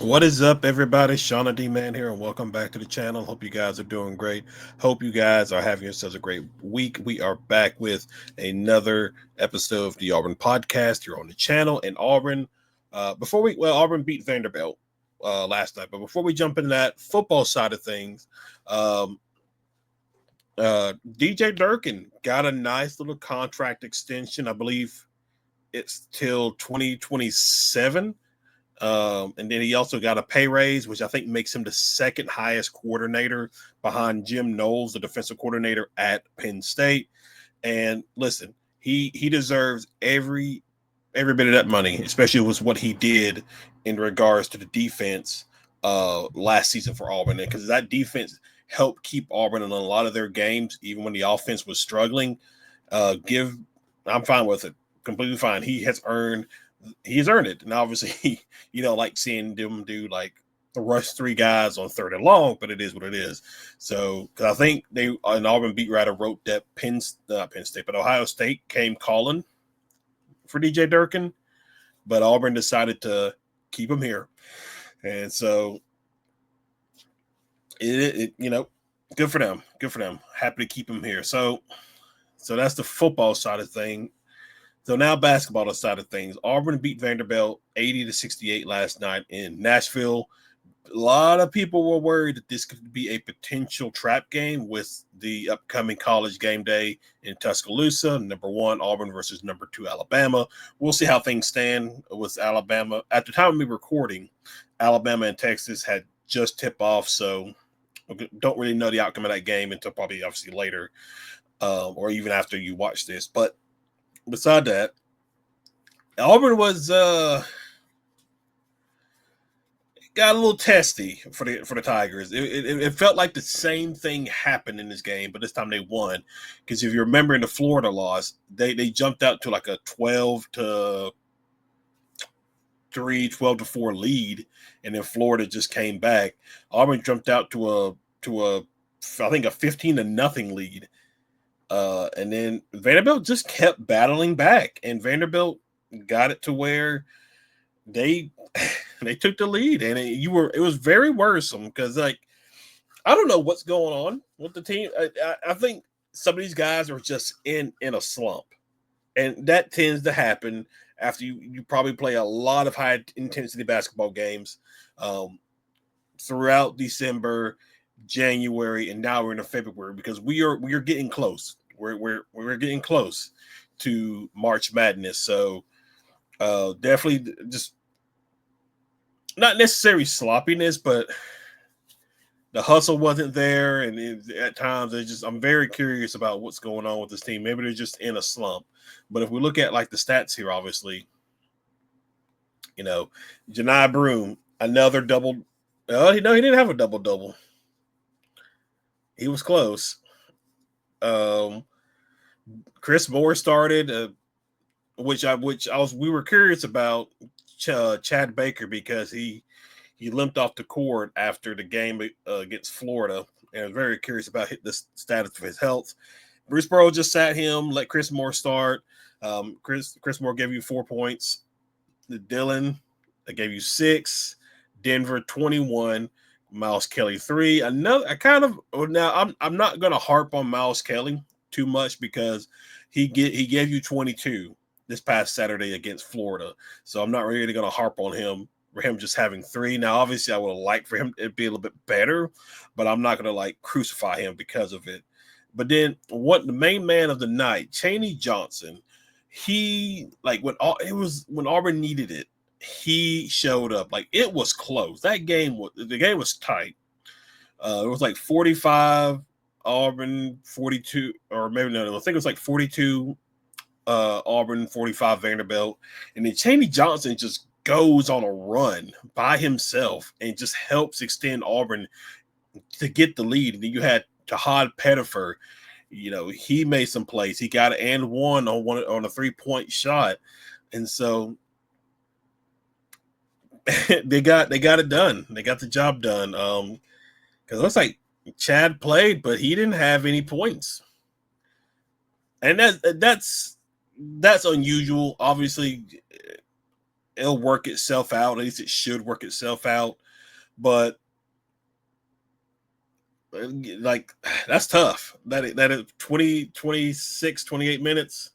What is up, everybody? Shauna D Man here, and welcome back to the channel. Hope you guys are doing great. Hope you guys are having yourselves a great week. We are back with another episode of the Auburn Podcast here on the channel in Auburn. Auburn beat Vanderbilt last night, but before we jump into that football side of things, um, DJ Durkin got a nice little contract extension. I believe it's till 2027. And then he also got a pay raise, which I think makes him the second highest coordinator behind Jim Knowles, the defensive coordinator at Penn State. And listen, he deserves every bit of that money, especially with what he did in regards to the defense last season for Auburn, because that defense helped keep Auburn in a lot of their games, even when the offense was struggling. I'm fine with it, completely fine. He's earned it. And obviously, like seeing them do like the rush three guys on third and long, but it is what it is. So, because I think an Auburn beat writer wrote that Penn State, but Ohio State came calling for DJ Durkin, but Auburn decided to keep him here. And so, good for them. Good for them. Happy to keep him here. So that's the football side of things. So now basketball side of things. Auburn beat Vanderbilt 80-68 last night in Nashville. A lot of people were worried that this could be a potential trap game with the upcoming college game day in Tuscaloosa. Number 1, Auburn versus number 2, Alabama. We'll see how things stand with Alabama. At the time of me recording, Alabama and Texas had just tipped off, so don't really know the outcome of that game until probably obviously later or even after you watch this. But beside that, Auburn was got a little testy for the Tigers. It felt like the same thing happened in this game, but this time they won. Because if you remember in the Florida loss, they jumped out to like a 12-3, 12-4 lead, and then Florida just came back. Auburn jumped out to a I think a 15-0 lead. And then Vanderbilt just kept battling back, and Vanderbilt got it to where they took the lead, and it was very worrisome because, like, I don't know what's going on with the team. I think some of these guys are just in a slump, and that tends to happen after you probably play a lot of high intensity basketball games throughout December, January, and now we're in February, because we are getting close. We're getting close to March Madness, so definitely just not necessarily sloppiness, but the hustle wasn't there, and at times I'm very curious about what's going on with this team. Maybe they're just in a slump. But if we look at like the stats here, obviously, Janai Broome, another double. No, he didn't have a double. He was close. Chris Moore started, which we were curious about Chad Baker, because he limped off the court after the game against Florida, and I was very curious about the status of his health. Bruce Burrow just sat him, let Chris Moore start. Chris Moore gave you 4 points. Dylan, I gave you 6. Denver 21. Miles Kelly 3. I'm not going to harp on Miles Kelly too much, because he gave you 22 this past Saturday against Florida. So I'm not really going to harp on him for him just having 3. Now, obviously, I would have liked for him to be a little bit better, but I'm not going to crucify him because of it. But then the main man of the night, Chaney Johnson, when Auburn needed it, he showed up. It was close. The game was tight. It was 45 Auburn, 42, or maybe no, I think it was 42 Auburn, 45 Vanderbilt. And then Chaney Johnson just goes on a run by himself and just helps extend Auburn to get the lead. And then you had Tahad Pettifer. He made some plays. He got an and one on a 3-point shot. And so they got it done. They got the job done. Because it looks like Chad played, but he didn't have any points. And that's unusual. Obviously, it'll work itself out. At least it should work itself out. But like that's tough. That is 20, 26, 28 minutes.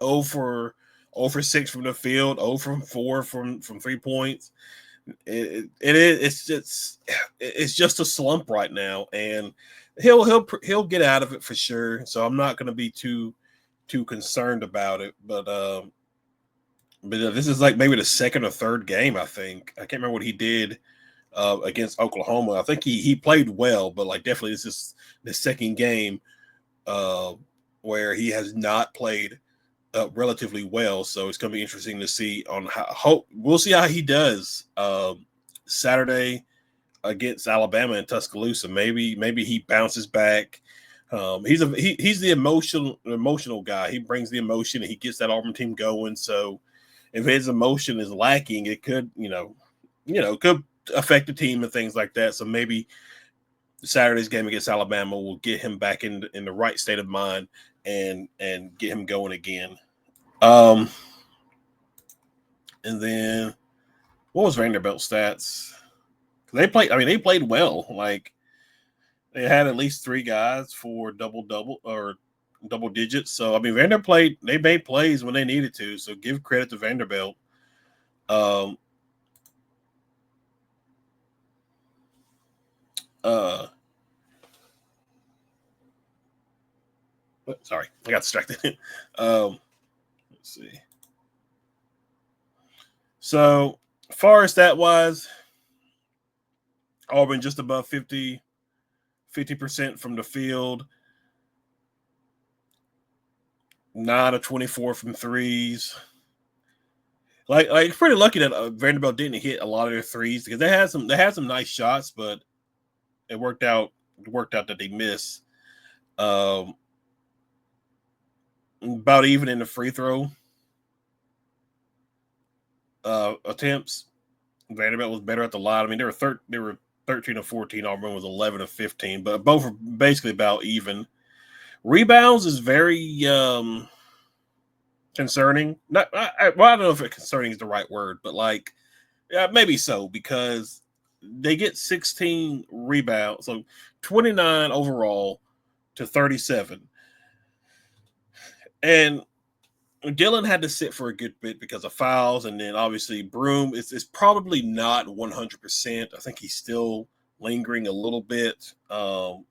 0 for 0 for 6 from the field, 0 from 4 from 3 points. It's just a slump right now, and he'll get out of it for sure. So I'm not going to be too concerned about it. But this is like maybe the second or third game. I think I can't remember what he did against Oklahoma. I think he played well, but like definitely this is the second game where he has not played relatively well. So it's going to be interesting to see on how we'll see how he does Saturday against Alabama in Tuscaloosa. Maybe he bounces back. He's the emotional guy. He brings the emotion and he gets that Auburn team going. So if his emotion is lacking, it could could affect the team and things like that. So maybe Saturday's game against Alabama will get him back in the right state of mind and get him going again. And then what was Vanderbilt's stats? They played well. Like they had at least 3 guys for double digits. So Vanderbilt they made plays when they needed to. So give credit to Vanderbilt. Sorry, I got distracted. Let's see. So, far as stat wise, Auburn just above 50% from the field, 9 of 24 from threes. Like pretty lucky that Vanderbilt didn't hit a lot of their threes because they had some nice shots, but it worked out that they missed. About even in the free throw attempts. Vanderbilt was better at the line. They were 13 of 14. Auburn was 11 of 15, but both were basically about even. Rebounds is very concerning. I don't know if concerning is the right word, but maybe so because they get 16 rebounds, so 29 overall to 37. And Dillon had to sit for a good bit because of fouls, and then obviously Broom is probably not 100%. I think he's still lingering a little bit. And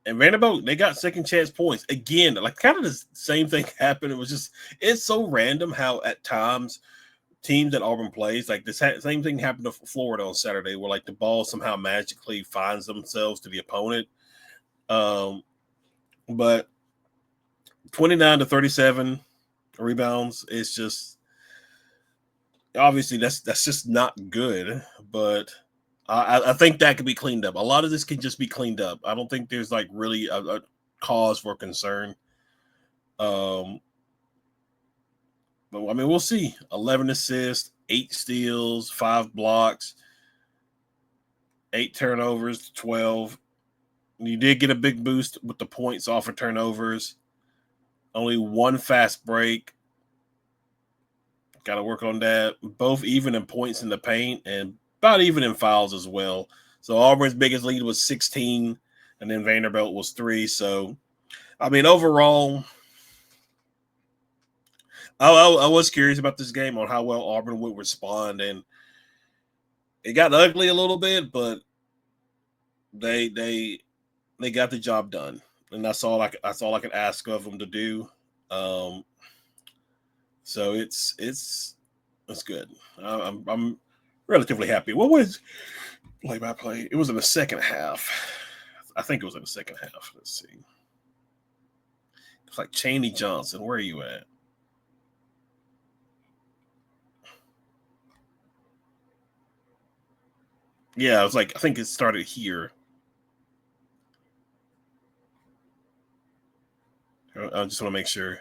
Vanderbilt, they got second chance points again. Like kind of the same thing happened. It's so random how at times teams that Auburn plays, like this same thing happened to Florida on Saturday, where like the ball somehow magically finds themselves to the opponent. But 29 to 37 rebounds. It's just obviously that's just not good, but I think that could be cleaned up. A lot of this can just be cleaned up. I don't think there's like really a cause for concern. But we'll see. 11 assists, 8 steals, 5 blocks, 8 turnovers, 12. You did get a big boost with the points off of turnovers. Only 1 fast break. Got to work on that. Both even in points in the paint and about even in fouls as well. So Auburn's biggest lead was 16, and then Vanderbilt was 3. So, overall, I was curious about this game on how well Auburn would respond, and it got ugly a little bit, but they got the job done. And that's all I can ask of them to do. So it's good. I'm relatively happy. What was play-by-play? It was in the second half. I think it was in the second half. Let's see. It's like Chaney Johnson. Where are you at? Yeah, I think it started here. I just want to make sure.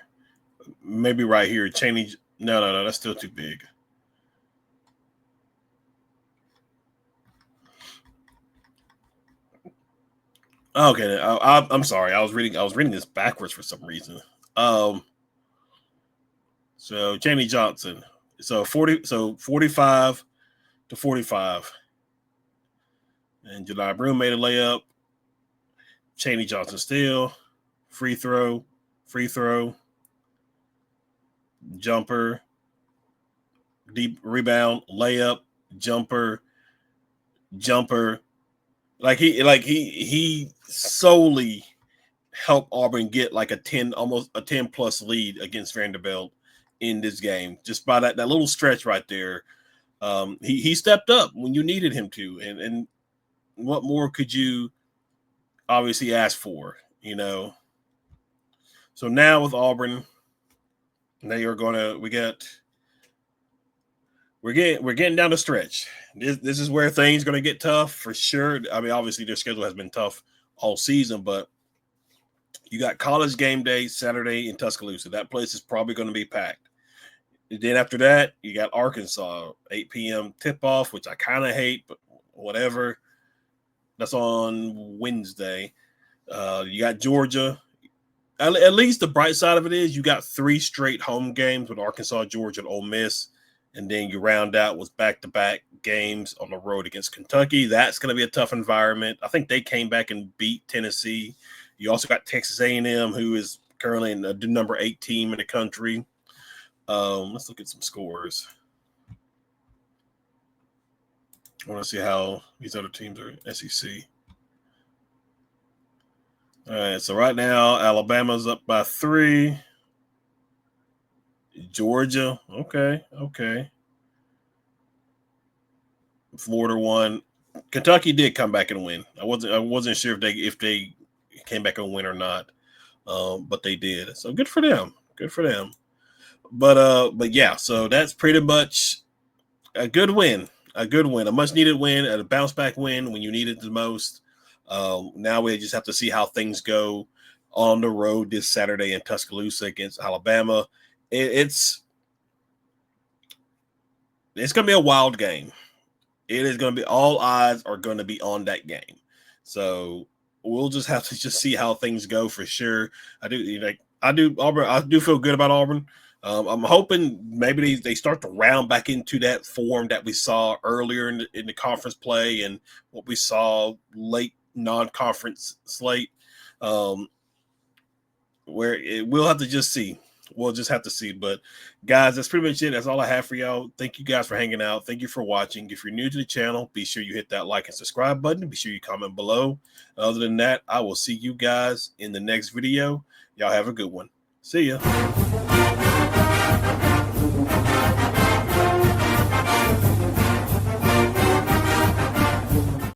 Maybe right here, Chaney. No, that's still too big. Okay, I'm sorry. I was reading this backwards for some reason. So Chaney Johnson So 45 to 45. And July Broom made a layup. Chaney Johnson steal. Free throw. Jumper. Deep rebound. Layup. Jumper. Like he solely helped Auburn get like almost a 10 plus lead against Vanderbilt in this game. Just by that little stretch right there. He stepped up when you needed him to. And what more could you obviously ask for, you know? So now with Auburn, we're getting down the stretch. This is where things going to get tough for sure. I mean, obviously their schedule has been tough all season, but you got College game day Saturday in Tuscaloosa. That place is probably going to be packed. And then after that, you got Arkansas, 8 p.m. tip-off, which I kind of hate, but whatever. That's on Wednesday. You got Georgia. At least the bright side of it is you got 3 straight home games with Arkansas, Georgia, and Ole Miss. And then you round out with back-to-back games on the road against Kentucky. That's going to be a tough environment. I think they came back and beat Tennessee. You also got Texas A&M, who is currently the number 8 team in the country. Let's look at some scores. I want to see how these other teams are SEC. All right, so right now, Alabama's up by 3. Georgia, okay. Florida won. Kentucky did come back and win. I wasn't sure if they came back and win or not, but they did. So good for them. But yeah, so that's pretty much a good win, a much needed win, a bounce back win when you need it the most. Now we just have to see how things go on the road this Saturday in Tuscaloosa against Alabama. It's going to be a wild game. It is going to be, all eyes are going to be on that game. So we'll just have to see how things go for sure. I do feel good about Auburn. I'm hoping maybe they start to round back into that form that we saw earlier in the conference play and what we saw late non-conference slate, where we'll have to just see. We'll just have to see. But, guys, that's pretty much it. That's all I have for y'all. Thank you guys for hanging out. Thank you for watching. If you're new to the channel, be sure you hit that like and subscribe button. Be sure you comment below. Other than that, I will see you guys in the next video. Y'all have a good one. See ya.